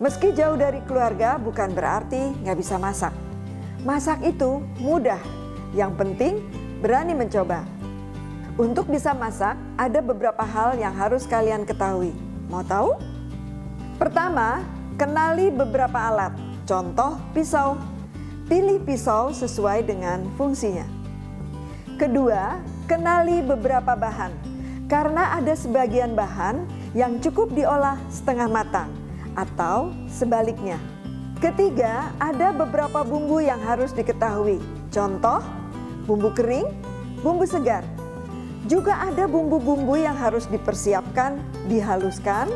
Meski jauh dari keluarga bukan berarti nggak bisa masak. Masak itu mudah, yang penting berani mencoba. Untuk bisa masak, ada beberapa hal yang harus kalian ketahui. Mau tahu? Pertama, kenali beberapa alat. Contoh pisau. Pilih pisau sesuai dengan fungsinya. Kedua, kenali beberapa bahan. Karena ada sebagian bahan yang cukup diolah setengah matang atau sebaliknya. Ketiga, ada beberapa bumbu yang harus diketahui. Contoh, bumbu kering, bumbu segar. Juga ada bumbu-bumbu yang harus dipersiapkan, dihaluskan,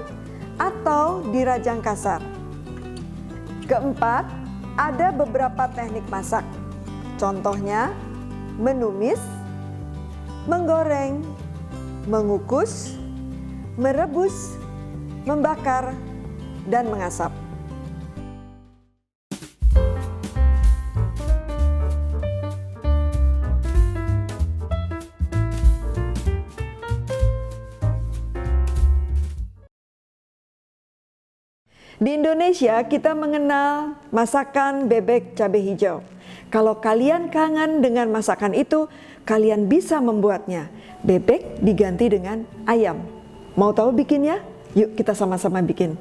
atau dirajang kasar. Keempat, ada beberapa teknik masak. Contohnya, menumis, menggoreng, mengukus, merebus, membakar, dan mengasap. Di Indonesia kita mengenal masakan bebek cabai hijau. Kalau kalian kangen dengan masakan itu, kalian bisa membuatnya. Bebek diganti dengan ayam. Mau tahu bikinnya? Yuk kita sama-sama bikin.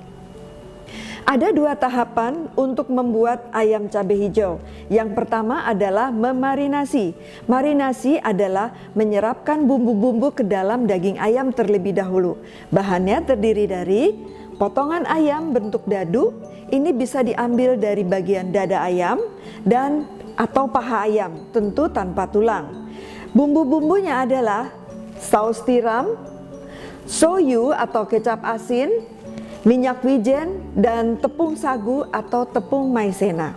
Ada dua tahapan untuk membuat ayam cabai hijau. Yang pertama adalah memarinasi. Marinasi adalah menyerapkan bumbu-bumbu ke dalam daging ayam terlebih dahulu. Bahannya terdiri dari potongan ayam bentuk dadu. Ini bisa diambil dari bagian dada ayam dan atau paha ayam, tentu tanpa tulang. Bumbu-bumbunya adalah saus tiram, soyu atau kecap asin, minyak wijen, dan tepung sagu atau tepung maizena.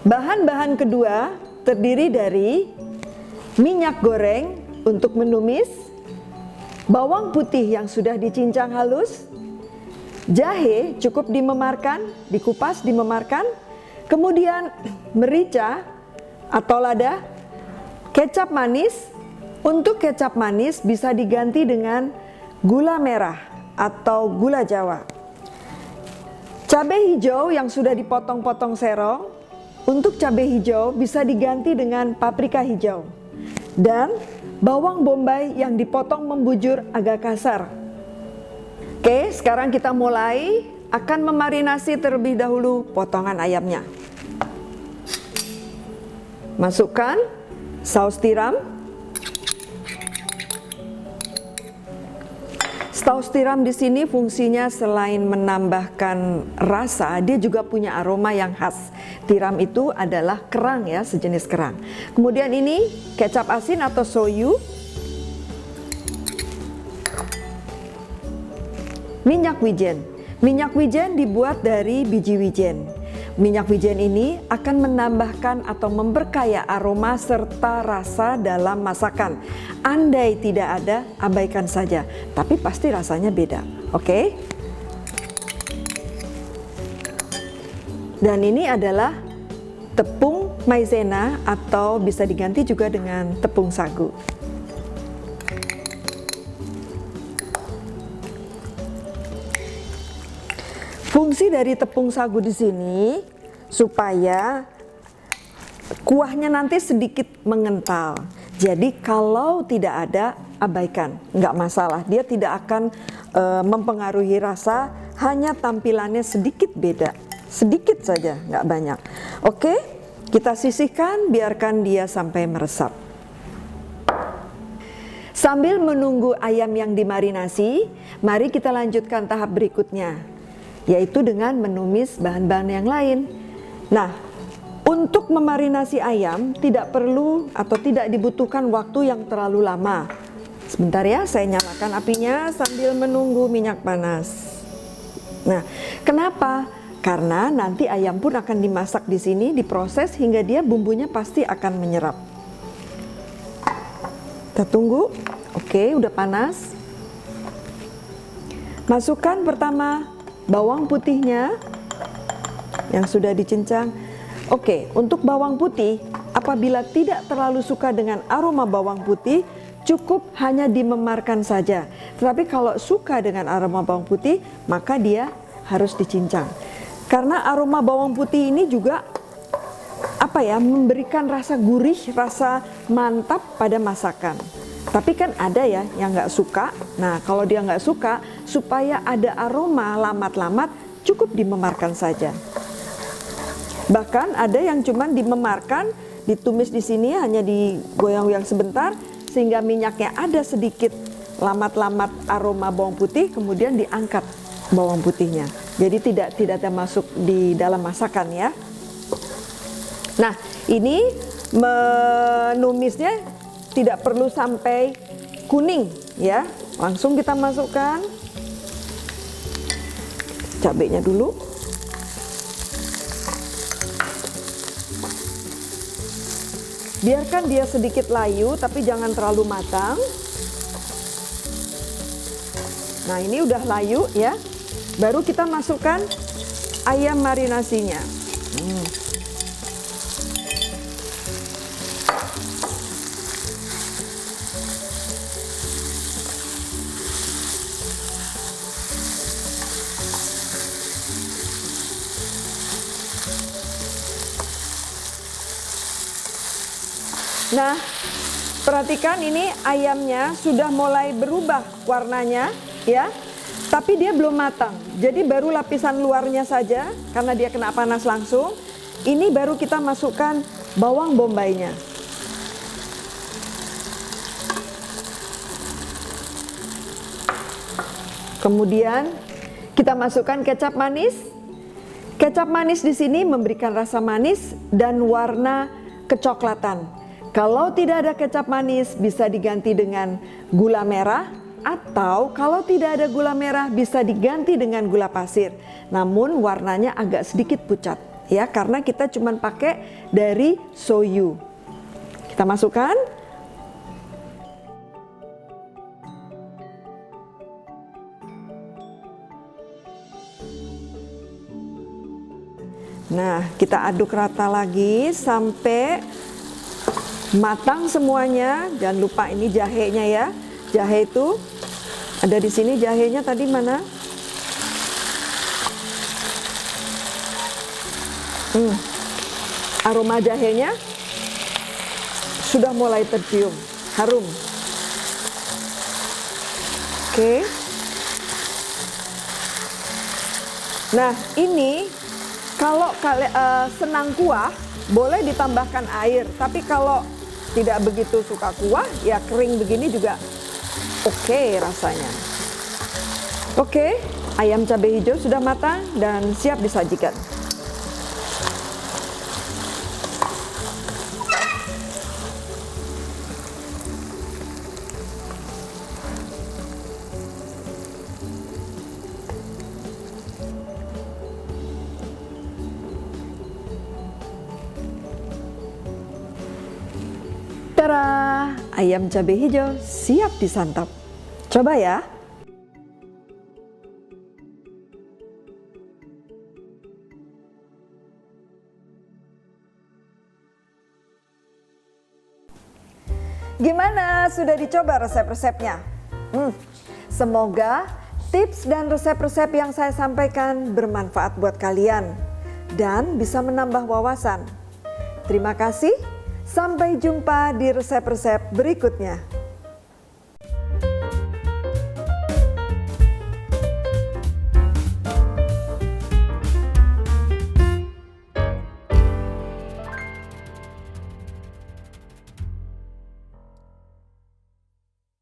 Bahan-bahan kedua terdiri dari minyak goreng untuk menumis, bawang putih yang sudah dicincang halus, jahe cukup dimemarkan, dikupas dimemarkan, kemudian merica atau lada, kecap manis. Untuk kecap manis bisa diganti dengan gula merah atau gula Jawa. Cabai hijau yang sudah dipotong-potong serong, untuk cabai hijau bisa diganti dengan paprika hijau. Dan bawang bombay yang dipotong membujur agak kasar. Oke, sekarang kita mulai akan memarinasi terlebih dahulu potongan ayamnya. Masukkan saus tiram. Saus tiram di sini fungsinya selain menambahkan rasa, dia juga punya aroma yang khas. Tiram itu adalah kerang ya, sejenis kerang. Kemudian ini kecap asin atau soyu. Minyak wijen. Minyak wijen dibuat dari biji wijen. Minyak wijen ini akan menambahkan atau memperkaya aroma serta rasa dalam masakan. Andai tidak ada, abaikan saja. Tapi pasti rasanya beda. Oke? Dan ini adalah tepung maizena atau bisa diganti juga dengan tepung sagu. Fungsi dari tepung sagu di sini supaya kuahnya nanti sedikit mengental. Jadi kalau tidak ada, abaikan, nggak masalah. Dia tidak akan mempengaruhi rasa, hanya tampilannya sedikit beda. Sedikit saja, nggak banyak. Oke, kita sisihkan, biarkan dia sampai meresap. Sambil menunggu ayam yang dimarinasi, mari kita lanjutkan tahap berikutnya, yaitu dengan menumis bahan-bahan yang lain. Nah, untuk memarinasi ayam tidak perlu atau tidak dibutuhkan waktu yang terlalu lama. Sebentar ya, saya nyalakan apinya sambil menunggu minyak panas. Nah, kenapa? Karena nanti ayam pun akan dimasak di sini, diproses hingga dia bumbunya pasti akan menyerap. Kita tunggu. Oke, udah panas. Masukkan pertama bawang putihnya yang sudah dicincang. Oke, untuk bawang putih, apabila tidak terlalu suka dengan aroma bawang putih, cukup hanya dimemarkan saja. Tetapi kalau suka dengan aroma bawang putih, maka dia harus dicincang. Karena aroma bawang putih ini juga memberikan rasa gurih, rasa mantap pada masakan. Tapi kan ada ya yang nggak suka. Nah, kalau dia nggak suka, supaya ada aroma lamat-lamat, cukup dimemarkan saja. Bahkan ada yang cuman dimemarkan, ditumis di sini hanya digoyang-goyang sebentar, sehingga minyaknya ada sedikit lamat-lamat aroma bawang putih, kemudian diangkat bawang putihnya. Jadi tidak masuk di dalam masakan ya. Nah, ini menumisnya tidak perlu sampai kuning ya. Langsung kita masukkan cabenya dulu. Biarkan dia sedikit layu, tapi jangan terlalu matang. Nah, ini udah layu ya. Baru kita masukkan ayam marinasinya. Nah, perhatikan ini ayamnya sudah mulai berubah warnanya ya, tapi dia belum matang. Jadi baru lapisan luarnya saja karena dia kena panas langsung. Ini baru kita masukkan bawang bombaynya. Kemudian kita masukkan kecap manis. Kecap manis di sini memberikan rasa manis dan warna kecoklatan. Kalau tidak ada kecap manis, bisa diganti dengan gula merah, atau kalau tidak ada gula merah bisa diganti dengan gula pasir. Namun warnanya agak sedikit pucat ya, karena kita cuma pakai dari soyu. Kita masukkan. Nah, kita aduk rata lagi sampai matang semuanya. Jangan lupa ini jahenya ya. Jahe itu ada di sini, jahenya tadi mana? Aroma jahenya sudah mulai tercium, harum. Oke. Nah, ini kalau senang kuah boleh ditambahkan air, tapi kalau tidak begitu suka kuah, ya kering begini juga oke rasanya. Oke, ayam cabai hijau sudah matang dan siap disajikan. Tara, ayam cabai hijau siap disantap. Coba ya. Gimana? Sudah dicoba resep-resepnya? Semoga tips dan resep-resep yang saya sampaikan bermanfaat buat kalian dan bisa menambah wawasan. Terima kasih. Sampai jumpa di resep-resep berikutnya.